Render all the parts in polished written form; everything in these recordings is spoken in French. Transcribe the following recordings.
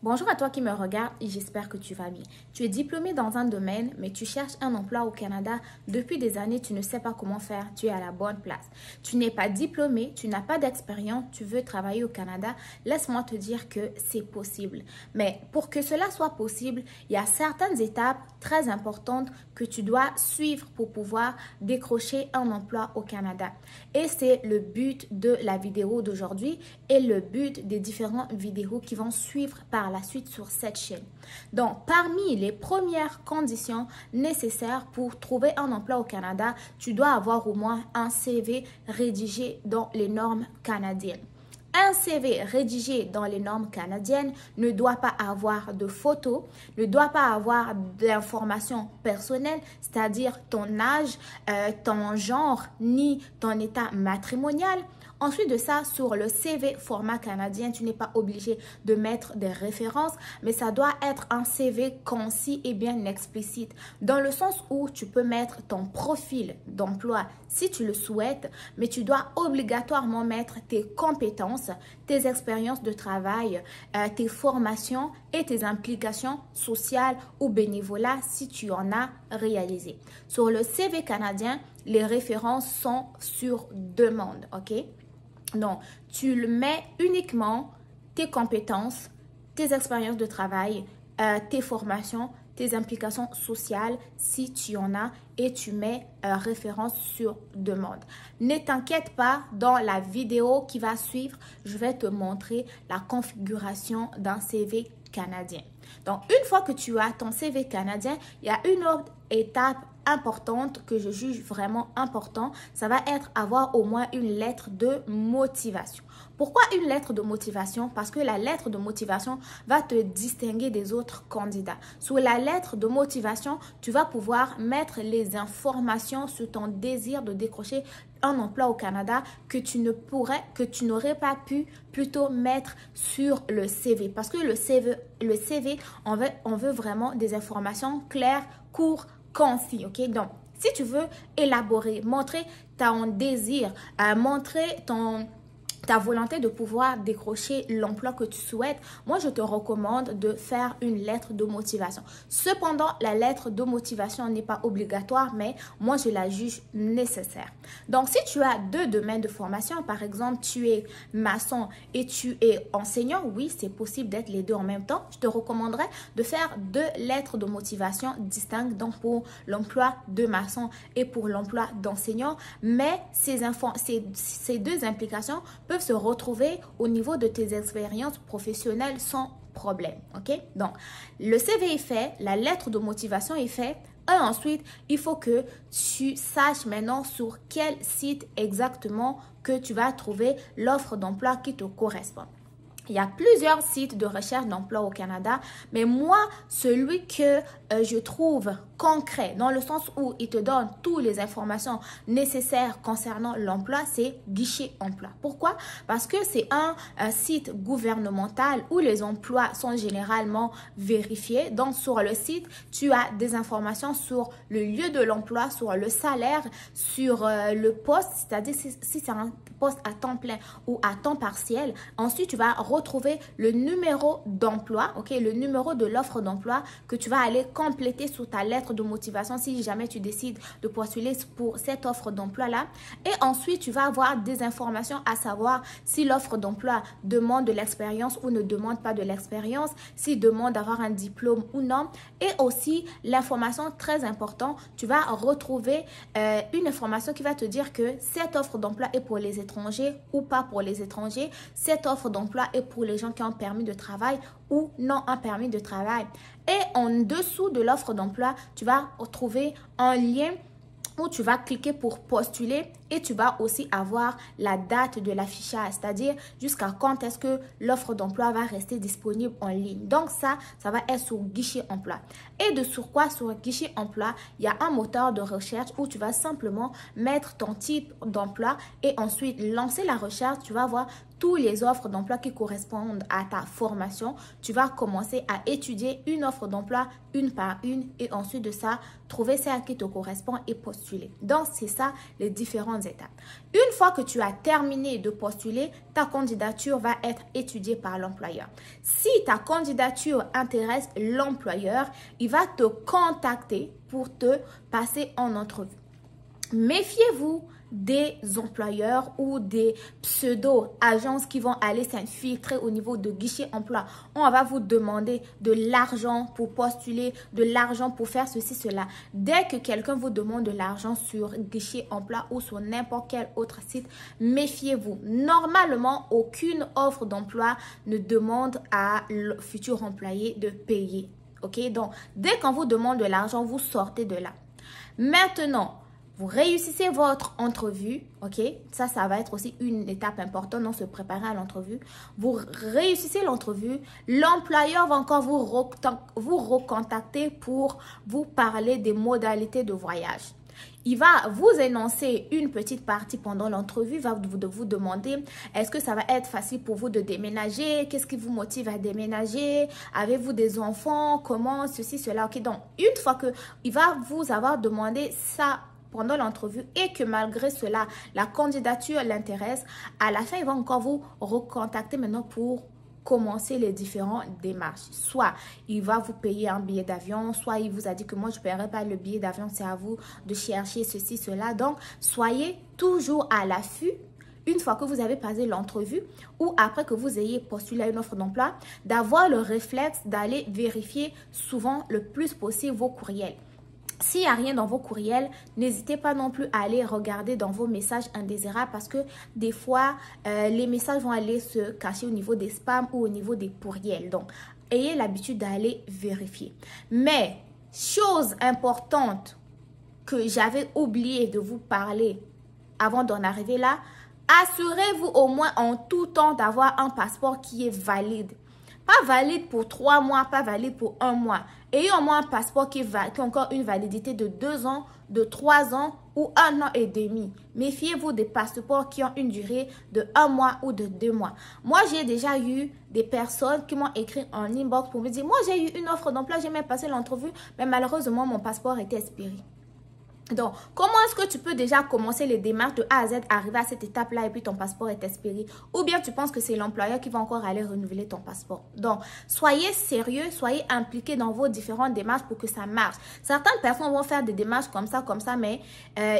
Bonjour à toi qui me regarde et j'espère que tu vas bien. Tu es diplômé dans un domaine, mais tu cherches un emploi au Canada. Depuis des années, tu ne sais pas comment faire. Tu es à la bonne place. Tu n'es pas diplômé, tu n'as pas d'expérience, tu veux travailler au Canada. Laisse-moi te dire que c'est possible. Mais pour que cela soit possible, il y a certaines étapes très importantes que tu dois suivre pour pouvoir décrocher un emploi au Canada. Et c'est le but de la vidéo d'aujourd'hui et le but des différentes vidéos qui vont suivre par la suite sur cette chaîne. Donc, parmi les premières conditions nécessaires pour trouver un emploi au Canada, tu dois avoir au moins un CV rédigé dans les normes canadiennes. Un CV rédigé dans les normes canadiennes ne doit pas avoir de photos, ne doit pas avoir d'informations personnelles, c'est-à-dire ton âge, ton genre, ni ton état matrimonial. Ensuite de ça, sur le CV format canadien, tu n'es pas obligé de mettre des références, mais ça doit être un CV concis et bien explicite, dans le sens où tu peux mettre ton profil d'emploi si tu le souhaites, mais tu dois obligatoirement mettre tes compétences, tes expériences de travail, tes formations et tes implications sociales ou bénévolat si tu en as réalisé. Sur le CV canadien, les références sont sur demande, ok? Donc, tu le mets uniquement tes compétences, tes expériences de travail, tes formations, tes implications sociales si tu en as et tu mets référence sur demande. Ne t'inquiète pas, dans la vidéo qui va suivre, je vais te montrer la configuration d'un CV canadien. Donc, une fois que tu as ton CV canadien, il y a une autre étape importante que je juge vraiment important, ça va être avoir au moins une lettre de motivation. Pourquoi une lettre de motivation? Parce que la lettre de motivation va te distinguer des autres candidats. Sur la lettre de motivation, tu vas pouvoir mettre les informations sur ton désir de décrocher un emploi au Canada que tu n'aurais pas pu plutôt mettre sur le CV. Parce que le CV, on veut vraiment des informations claires, courtes, concis, ok? Donc, si tu veux élaborer, montrer ton désir, montrer ta volonté de pouvoir décrocher l'emploi que tu souhaites, moi, je te recommande de faire une lettre de motivation. Cependant, la lettre de motivation n'est pas obligatoire, mais moi, je la juge nécessaire. Donc, si tu as deux domaines de formation, par exemple, tu es maçon et tu es enseignant, oui, c'est possible d'être les deux en même temps. Je te recommanderais de faire deux lettres de motivation distinctes, donc pour l'emploi de maçon et pour l'emploi d'enseignant. Mais ces deux implications peuvent se retrouver au niveau de tes expériences professionnelles sans problème, ok? Donc, le CV est fait, la lettre de motivation est faite. Et ensuite, il faut que tu saches maintenant sur quel site exactement que tu vas trouver l'offre d'emploi qui te correspond. Il y a plusieurs sites de recherche d'emploi au Canada, mais moi, celui que je trouve concret, dans le sens où il te donne toutes les informations nécessaires concernant l'emploi, c'est Guichet Emploi. Pourquoi? Parce que c'est un site gouvernemental où les emplois sont généralement vérifiés. Donc, sur le site, tu as des informations sur le lieu de l'emploi, sur le salaire, sur le poste, c'est-à-dire si c'est un poste à temps plein ou à temps partiel. Ensuite, tu vas retrouver le numéro d'emploi, ok, le numéro de l'offre d'emploi que tu vas aller compléter sur ta lettre de motivation si jamais tu décides de postuler pour cette offre d'emploi-là. Et ensuite, tu vas avoir des informations à savoir si l'offre d'emploi demande de l'expérience ou ne demande pas de l'expérience, s'il demande d'avoir un diplôme ou non. Et aussi, l'information très importante, tu vas retrouver une information qui va te dire que cette offre d'emploi est pour les étrangers ou pas pour les étrangers. Cette offre d'emploi est pour les gens qui ont un permis de travail ou non un permis de travail. Et en dessous de l'offre d'emploi, tu vas retrouver un lien où tu vas cliquer pour postuler et tu vas aussi avoir la date de l'affichage, c'est-à-dire jusqu'à quand est-ce que l'offre d'emploi va rester disponible en ligne. Donc ça va être sur Guichet Emploi. Et de sur quoi? Sur Guichet Emploi, il y a un moteur de recherche où tu vas simplement mettre ton type d'emploi et ensuite lancer la recherche. Tu vas voir tous les offres d'emploi qui correspondent à ta formation. Tu vas commencer à étudier une offre d'emploi une par une et ensuite de ça, trouver celle qui te correspond et postuler. Donc, c'est ça les différentes étapes. Une fois que tu as terminé de postuler, ta candidature va être étudiée par l'employeur. Si ta candidature intéresse l'employeur, il va te contacter pour te passer en entrevue. Méfiez-vous des employeurs ou des pseudo-agences qui vont aller s'infiltrer au niveau de guichet emploi. On va vous demander de l'argent pour postuler, de l'argent pour faire ceci, cela. Dès que quelqu'un vous demande de l'argent sur guichet emploi ou sur n'importe quel autre site, méfiez-vous. Normalement, aucune offre d'emploi ne demande à le futur employé de payer. Ok? Donc, dès qu'on vous demande de l'argent, vous sortez de là. Maintenant, vous réussissez votre entrevue, ok? Ça va être aussi une étape importante dans se préparer à l'entrevue. Vous réussissez l'entrevue, l'employeur va encore vous recontacter pour vous parler des modalités de voyage. Il va vous énoncer une petite partie pendant l'entrevue, va vous demander est-ce que ça va être facile pour vous de déménager, qu'est-ce qui vous motive à déménager, avez-vous des enfants, comment, ceci, cela, ok? Donc, une fois qu'il va vous avoir demandé ça pendant l'entrevue et que malgré cela, la candidature l'intéresse, à la fin, il va encore vous recontacter maintenant pour commencer les différentes démarches. Soit il va vous payer un billet d'avion, soit il vous a dit que moi je ne paierai pas le billet d'avion, c'est à vous de chercher ceci, cela. Donc, soyez toujours à l'affût. Une fois que vous avez passé l'entrevue ou après que vous ayez postulé à une offre d'emploi, d'avoir le réflexe d'aller vérifier souvent le plus possible vos courriels. S'il n'y a rien dans vos courriels, n'hésitez pas non plus à aller regarder dans vos messages indésirables parce que des fois, les messages vont aller se cacher au niveau des spams ou au niveau des courriels. Donc, ayez l'habitude d'aller vérifier. Mais, chose importante que j'avais oublié de vous parler avant d'en arriver là, assurez-vous au moins en tout temps d'avoir un passeport qui est valide. Pas valide pour 3 mois, pas valide pour 1 mois. Ayez au moins un passeport qui a encore une validité de 2 ans, de 3 ans ou 1 an et demi. Méfiez-vous des passeports qui ont une durée de 1 mois ou de 2 mois. Moi, j'ai déjà eu des personnes qui m'ont écrit en inbox pour me dire « Moi, j'ai eu une offre d'emploi, j'ai même passé l'entrevue, mais malheureusement, mon passeport était expiré. » Donc, comment est-ce que tu peux déjà commencer les démarches de A à Z, arriver à cette étape-là et puis ton passeport est expiré? Ou bien tu penses que c'est l'employeur qui va encore aller renouveler ton passeport? Donc, soyez sérieux, soyez impliqués dans vos différentes démarches pour que ça marche. Certaines personnes vont faire des démarches comme ça, mais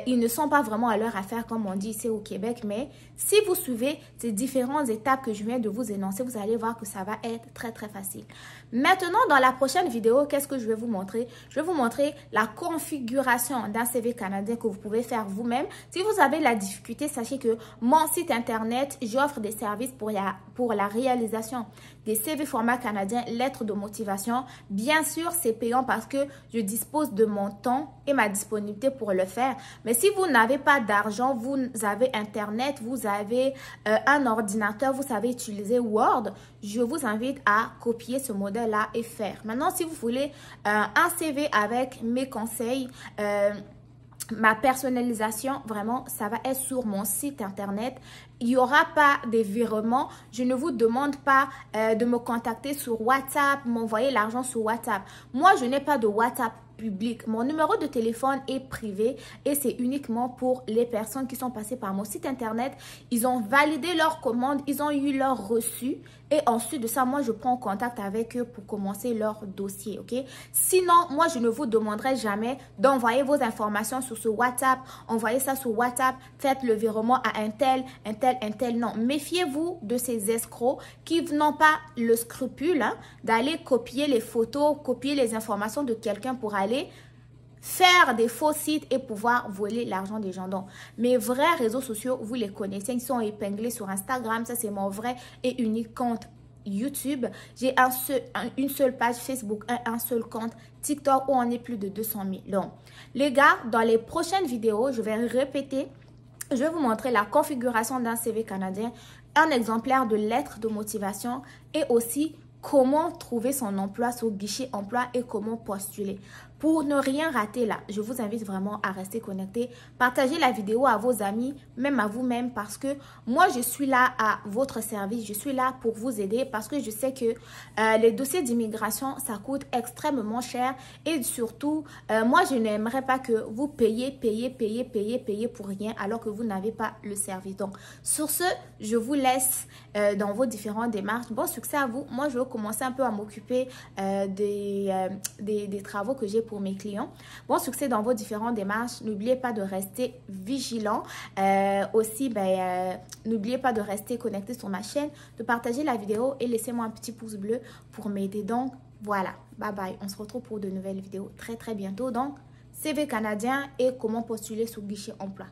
ils ne sont pas vraiment à leur affaire comme on dit ici au Québec. Mais si vous suivez ces différentes étapes que je viens de vous énoncer, vous allez voir que ça va être très, très facile. Maintenant, dans la prochaine vidéo, qu'est-ce que je vais vous montrer? Je vais vous montrer la configuration d'un CV canadien que vous pouvez faire vous-même. Si vous avez la difficulté, sachez que mon site internet, j'offre des services pour la réalisation des CV format canadien, lettres de motivation. Bien sûr, c'est payant parce que je dispose de mon temps et ma disponibilité pour le faire. Mais si vous n'avez pas d'argent, vous avez internet, vous avez un ordinateur, vous savez utiliser Word, je vous invite à copier ce modèle-là et faire. Maintenant, si vous voulez un CV avec mes conseils, ma personnalisation, vraiment, ça va être sur mon site internet. Il n'y aura pas de virements. Je ne vous demande pas de me contacter sur WhatsApp, m'envoyer l'argent sur WhatsApp. Moi, je n'ai pas de WhatsApp public. Mon numéro de téléphone est privé et c'est uniquement pour les personnes qui sont passées par mon site internet. Ils ont validé leur commande, ils ont eu leur reçu et ensuite de ça, moi, je prends contact avec eux pour commencer leur dossier, ok? Sinon, moi, je ne vous demanderai jamais d'envoyer vos informations sur ce WhatsApp. Envoyez ça sur WhatsApp, faites le virement à un tel. Non, méfiez-vous de ces escrocs qui n'ont pas le scrupule d'aller copier les photos, copier les informations de quelqu'un pour aller faire des faux sites et pouvoir voler l'argent des gens. Donc, mes vrais réseaux sociaux, vous les connaissez, ils sont épinglés sur Instagram. Ça, c'est mon vrai et unique compte YouTube. J'ai une seule page Facebook, un seul compte TikTok où on est plus de 200 000. Donc, les gars, dans les prochaines vidéos, je vais répéter. Je vais vous montrer la configuration d'un CV canadien, un exemplaire de lettre de motivation et aussi comment trouver son emploi sur guichet emploi et comment postuler. Pour ne rien rater là, je vous invite vraiment à rester connecté. Partagez la vidéo à vos amis, même à vous-même, parce que moi, je suis là à votre service. Je suis là pour vous aider parce que je sais que les dossiers d'immigration, ça coûte extrêmement cher. Et surtout, moi, je n'aimerais pas que vous payiez pour rien alors que vous n'avez pas le service. Donc, sur ce, je vous laisse dans vos différentes démarches. Bon succès à vous. Moi, je vais commencer un peu à m'occuper des travaux que j'ai pour mes clients. Bon succès dans vos différentes démarches. N'oubliez pas de rester vigilant. Aussi, n'oubliez pas de rester connecté sur ma chaîne, de partager la vidéo et laissez-moi un petit pouce bleu pour m'aider. Donc, voilà. Bye bye. On se retrouve pour de nouvelles vidéos très bientôt. Donc, CV canadien et comment postuler sur guichet emploi.